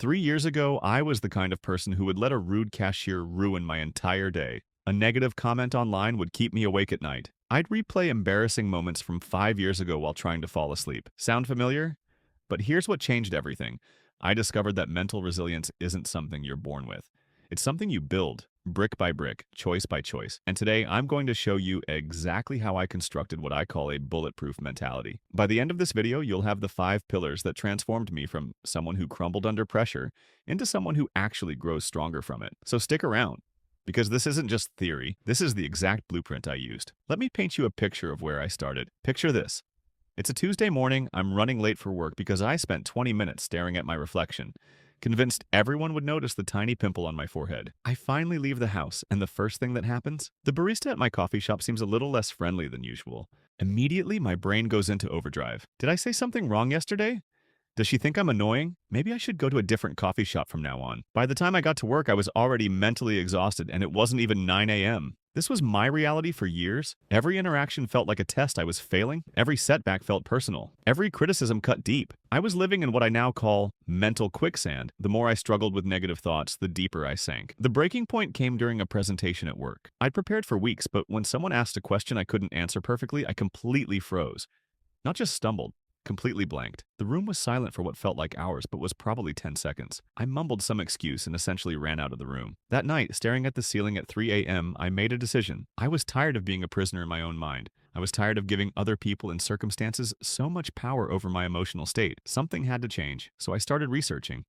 3 years ago, I was the kind of person who would let a rude cashier ruin my entire day. A negative comment online would keep me awake at night. I'd replay embarrassing moments from 5 years ago while trying to fall asleep. Sound familiar? But here's what changed everything. I discovered that mental resilience isn't something you're born with. It's something you build, brick by brick, choice by choice. And today, I'm going to show you exactly how I constructed what I call a bulletproof mentality. By the end of this video, you'll have the 5 pillars that transformed me from someone who crumbled under pressure into someone who actually grows stronger from it. So stick around, because this isn't just theory. This is the exact blueprint I used. Let me paint you a picture of where I started. Picture this. It's a Tuesday morning. I'm running late for work because I spent 20 minutes staring at my reflection, convinced everyone would notice the tiny pimple on my forehead. I finally leave the house, and the first thing that happens? The barista at my coffee shop seems a little less friendly than usual. Immediately, my brain goes into overdrive. Did I say something wrong yesterday? Does she think I'm annoying? Maybe I should go to a different coffee shop from now on. By the time I got to work, I was already mentally exhausted, and it wasn't even 9 a.m. This was my reality for years. Every interaction felt like a test I was failing. Every setback felt personal. Every criticism cut deep. I was living in what I now call mental quicksand. The more I struggled with negative thoughts, the deeper I sank. The breaking point came during a presentation at work. I'd prepared for weeks, but when someone asked a question I couldn't answer perfectly, I completely froze. Not just stumbled, completely blanked. The room was silent for what felt like hours, but was probably 10 seconds. I mumbled some excuse and essentially ran out of the room. That night, staring at the ceiling at 3 a.m., I made a decision. I was tired of being a prisoner in my own mind. I was tired of giving other people and circumstances so much power over my emotional state. Something had to change, so I started researching.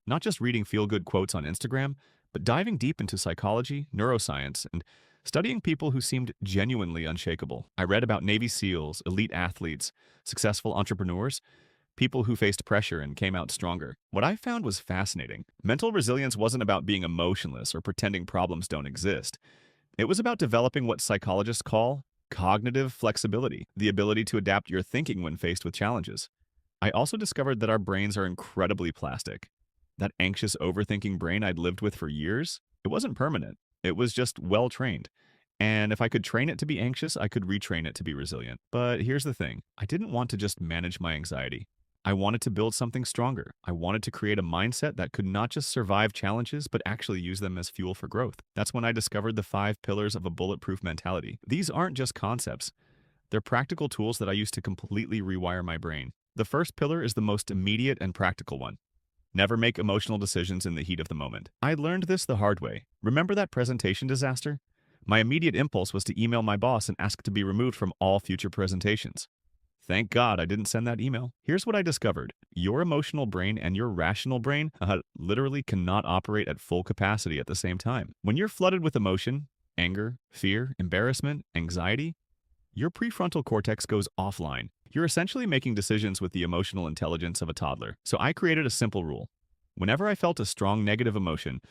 Not just reading feel-good quotes on Instagram, but diving deep into psychology, neuroscience, and studying people who seemed genuinely unshakable. I read about Navy SEALs, elite athletes, successful entrepreneurs, people who faced pressure and came out stronger. What I found was fascinating. Mental resilience wasn't about being emotionless or pretending problems don't exist. It was about developing what psychologists call cognitive flexibility, the ability to adapt your thinking when faced with challenges. I also discovered that our brains are incredibly plastic. That anxious, overthinking brain I'd lived with for years, it wasn't permanent. It was just well-trained. And if I could train it to be anxious, I could retrain it to be resilient. But here's the thing. I didn't want to just manage my anxiety. I wanted to build something stronger. I wanted to create a mindset that could not just survive challenges, but actually use them as fuel for growth. That's when I discovered the 5 pillars of a bulletproof mentality. These aren't just concepts. They're practical tools that I use to completely rewire my brain. The first pillar is the most immediate and practical one. Never make emotional decisions in the heat of the moment. I learned this the hard way. Remember that presentation disaster? My immediate impulse was to email my boss and ask to be removed from all future presentations. Thank God I didn't send that email. Here's what I discovered. Your emotional brain and your rational brain literally cannot operate at full capacity at the same time. When you're flooded with emotion, anger, fear, embarrassment, anxiety, your prefrontal cortex goes offline. You're essentially making decisions with the emotional intelligence of a toddler. So I created a simple rule. Whenever I felt a strong negative emotion,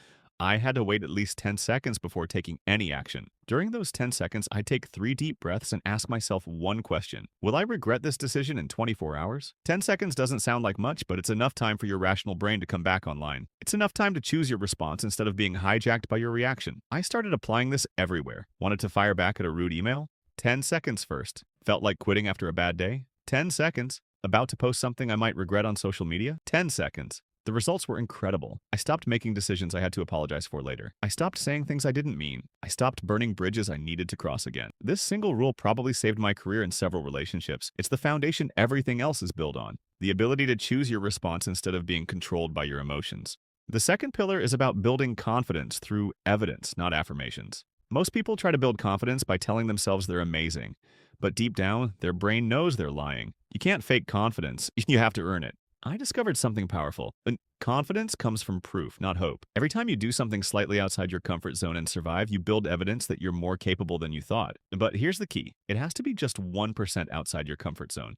I had to wait at least 10 seconds before taking any action. During those 10 seconds, I take 3 deep breaths and ask myself one question. Will I regret this decision in 24 hours? 10 seconds doesn't sound like much, but it's enough time for your rational brain to come back online. It's enough time to choose your response instead of being hijacked by your reaction. I started applying this everywhere. Wanted to fire back at a rude email? 10 seconds first. Felt like quitting after a bad day? 10 seconds. About to post something I might regret on social media? 10 seconds. The results were incredible. I stopped making decisions I had to apologize for later. I stopped saying things I didn't mean. I stopped burning bridges I needed to cross again. This single rule probably saved my career in several relationships. It's the foundation everything else is built on. The ability to choose your response instead of being controlled by your emotions. The second pillar is about building confidence through evidence, not affirmations. Most people try to build confidence by telling themselves they're amazing. But deep down, their brain knows they're lying. You can't fake confidence. You have to earn it. I discovered something powerful. And confidence comes from proof, not hope. Every time you do something slightly outside your comfort zone and survive, you build evidence that you're more capable than you thought. But here's the key. It has to be just 1% outside your comfort zone.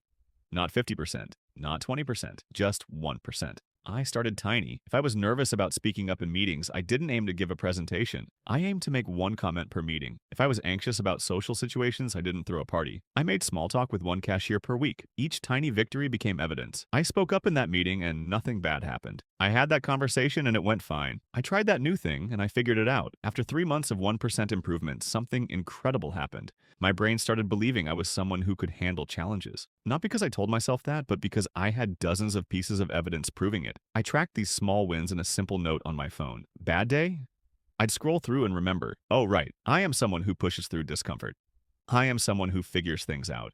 Not 50%, not 20%, just 1%. I started tiny. If I was nervous about speaking up in meetings, I didn't aim to give a presentation. I aimed to make one comment per meeting. If I was anxious about social situations, I didn't throw a party. I made small talk with one cashier per week. Each tiny victory became evidence. I spoke up in that meeting and nothing bad happened. I had that conversation and it went fine. I tried that new thing and I figured it out. After 3 months of 1% improvement, something incredible happened. My brain started believing I was someone who could handle challenges. Not because I told myself that, but because I had dozens of pieces of evidence proving it. I tracked these small wins in a simple note on my phone. Bad day? I'd scroll through and remember, oh right, I am someone who pushes through discomfort. I am someone who figures things out.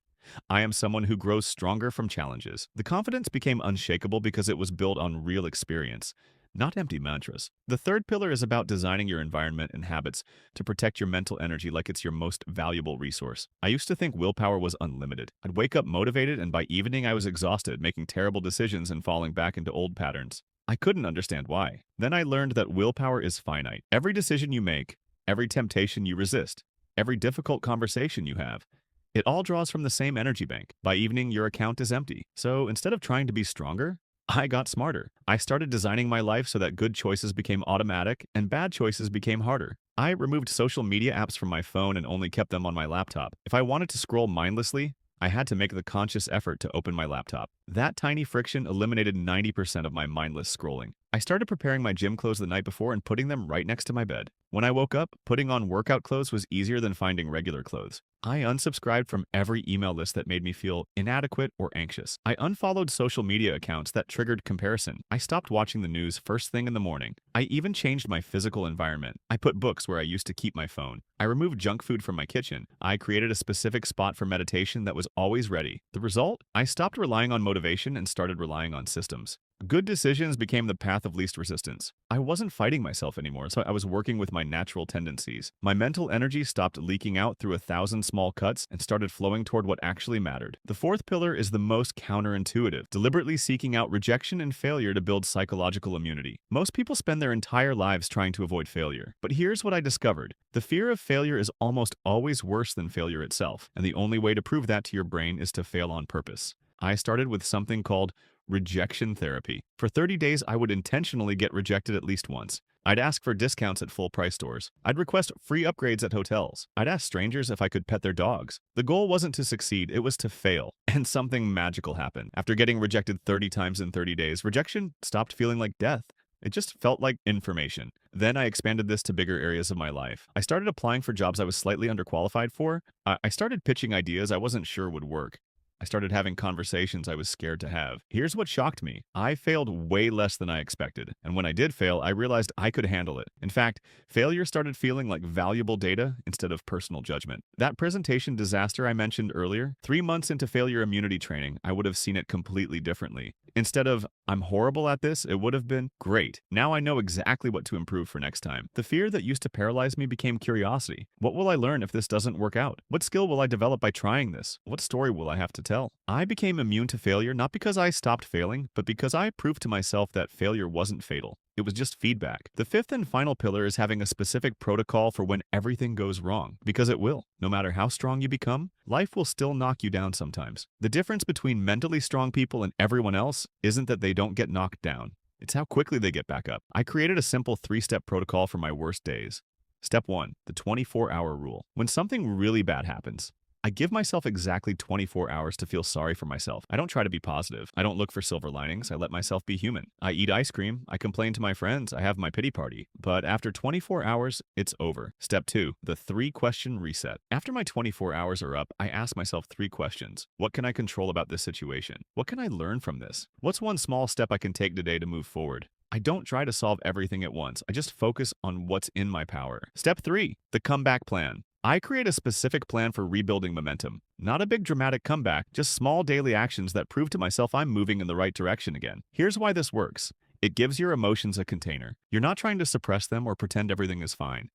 I am someone who grows stronger from challenges. The confidence became unshakable because it was built on real experience, not empty mantras. The third pillar is about designing your environment and habits to protect your mental energy like it's your most valuable resource. I used to think willpower was unlimited. I'd wake up motivated, and by evening I was exhausted, making terrible decisions and falling back into old patterns. I couldn't understand why. Then I learned that willpower is finite. Every decision you make, every temptation you resist, every difficult conversation you have, it all draws from the same energy bank. By evening, your account is empty. So instead of trying to be stronger, I got smarter. I started designing my life so that good choices became automatic and bad choices became harder. I removed social media apps from my phone and only kept them on my laptop. If I wanted to scroll mindlessly, I had to make the conscious effort to open my laptop. That tiny friction eliminated 90% of my mindless scrolling. I started preparing my gym clothes the night before and putting them right next to my bed. When I woke up, putting on workout clothes was easier than finding regular clothes. I unsubscribed from every email list that made me feel inadequate or anxious. I unfollowed social media accounts that triggered comparison. I stopped watching the news first thing in the morning. I even changed my physical environment. I put books where I used to keep my phone. I removed junk food from my kitchen. I created a specific spot for meditation that was always ready. The result? I stopped relying on motivation and started relying on systems. Good decisions became the path of least resistance. I wasn't fighting myself anymore, so I was working with my natural tendencies. My mental energy stopped leaking out through 1,000 small cuts and started flowing toward what actually mattered. The fourth pillar is the most counterintuitive, deliberately seeking out rejection and failure to build psychological immunity. Most people spend their entire lives trying to avoid failure. But here's what I discovered. The fear of failure is almost always worse than failure itself, and the only way to prove that to your brain is to fail on purpose. I started with something called rejection therapy. For 30 days, I would intentionally get rejected at least once. I'd ask for discounts at full-price stores. I'd request free upgrades at hotels. I'd ask strangers if I could pet their dogs. The goal wasn't to succeed, it was to fail. And something magical happened. After getting rejected 30 times in 30 days, rejection stopped feeling like death. It just felt like information. Then I expanded this to bigger areas of my life. I started applying for jobs I was slightly underqualified for. I started pitching ideas I wasn't sure would work. I started having conversations I was scared to have. Here's what shocked me. I failed way less than I expected. And when I did fail, I realized I could handle it. In fact, failure started feeling like valuable data instead of personal judgment. That presentation disaster I mentioned earlier, 3 months into failure immunity training, I would have seen it completely differently. Instead of, I'm horrible at this, it would have been, great. Now I know exactly what to improve for next time. The fear that used to paralyze me became curiosity. What will I learn if this doesn't work out? What skill will I develop by trying this? What story will I have to tell? I became immune to failure not because I stopped failing, but because I proved to myself that failure wasn't fatal. It was just feedback. The fifth and final pillar is having a specific protocol for when everything goes wrong, because it will. No matter how strong you become, life will still knock you down sometimes. The difference between mentally strong people and everyone else isn't that they don't get knocked down. It's how quickly they get back up. I created a simple 3-step protocol for my worst days. Step 1, the 24-hour rule. When something really bad happens, I give myself exactly 24 hours to feel sorry for myself. I don't try to be positive. I don't look for silver linings. I let myself be human. I eat ice cream. I complain to my friends. I have my pity party. But after 24 hours, it's over. Step 2, the 3-question reset. After my 24 hours are up, I ask myself 3 questions. What can I control about this situation? What can I learn from this? What's one small step I can take today to move forward? I don't try to solve everything at once. I just focus on what's in my power. Step 3, the comeback plan. I create a specific plan for rebuilding momentum. Not a big dramatic comeback, just small daily actions that prove to myself I'm moving in the right direction again. Here's why this works. It gives your emotions a container. You're not trying to suppress them or pretend everything is fine.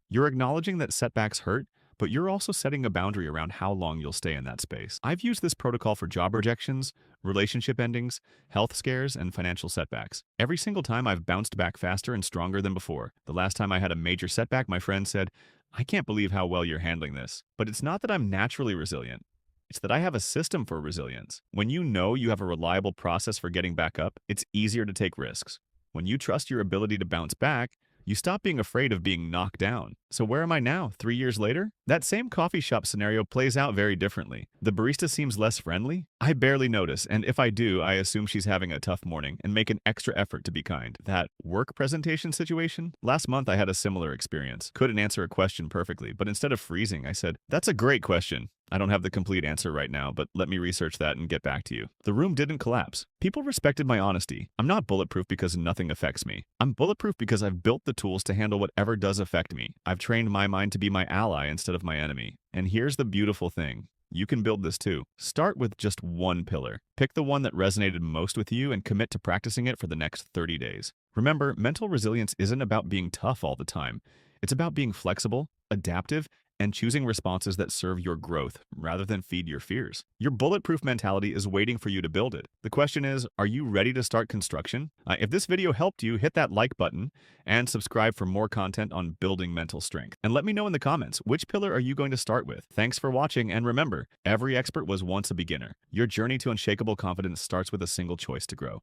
You're acknowledging that setbacks hurt, but you're also setting a boundary around how long you'll stay in that space. I've used this protocol for job rejections, relationship endings, health scares, and financial setbacks. Every single time I've bounced back faster and stronger than before. The last time I had a major setback, my friend said, I can't believe how well you're handling this. But it's not that I'm naturally resilient. It's that I have a system for resilience. When you know you have a reliable process for getting back up, it's easier to take risks. When you trust your ability to bounce back, you stop being afraid of being knocked down. So where am I now, 3 years later? That same coffee shop scenario plays out very differently. The barista seems less friendly, I barely notice, and if I do, I assume she's having a tough morning and make an extra effort to be kind. That work presentation situation? Last month I had a similar experience. Couldn't answer a question perfectly, but instead of freezing, I said, "That's a great question. I don't have the complete answer right now, but let me research that and get back to you." The room didn't collapse. People respected my honesty. I'm not bulletproof because nothing affects me. I'm bulletproof because I've built the tools to handle whatever does affect me. I've trained my mind to be my ally instead of my enemy. And here's the beautiful thing. You can build this too. Start with just one pillar. Pick the one that resonated most with you and commit to practicing it for the next 30 days. Remember, mental resilience isn't about being tough all the time. It's about being flexible, adaptive, and choosing responses that serve your growth rather than feed your fears. Your bulletproof mentality is waiting for you to build it. The question is, are you ready to start construction? If this video helped you, hit that like button and subscribe for more content on building mental strength. And let me know in the comments, which pillar are you going to start with? Thanks for watching, and remember, every expert was once a beginner. Your journey to unshakable confidence starts with a single choice to grow.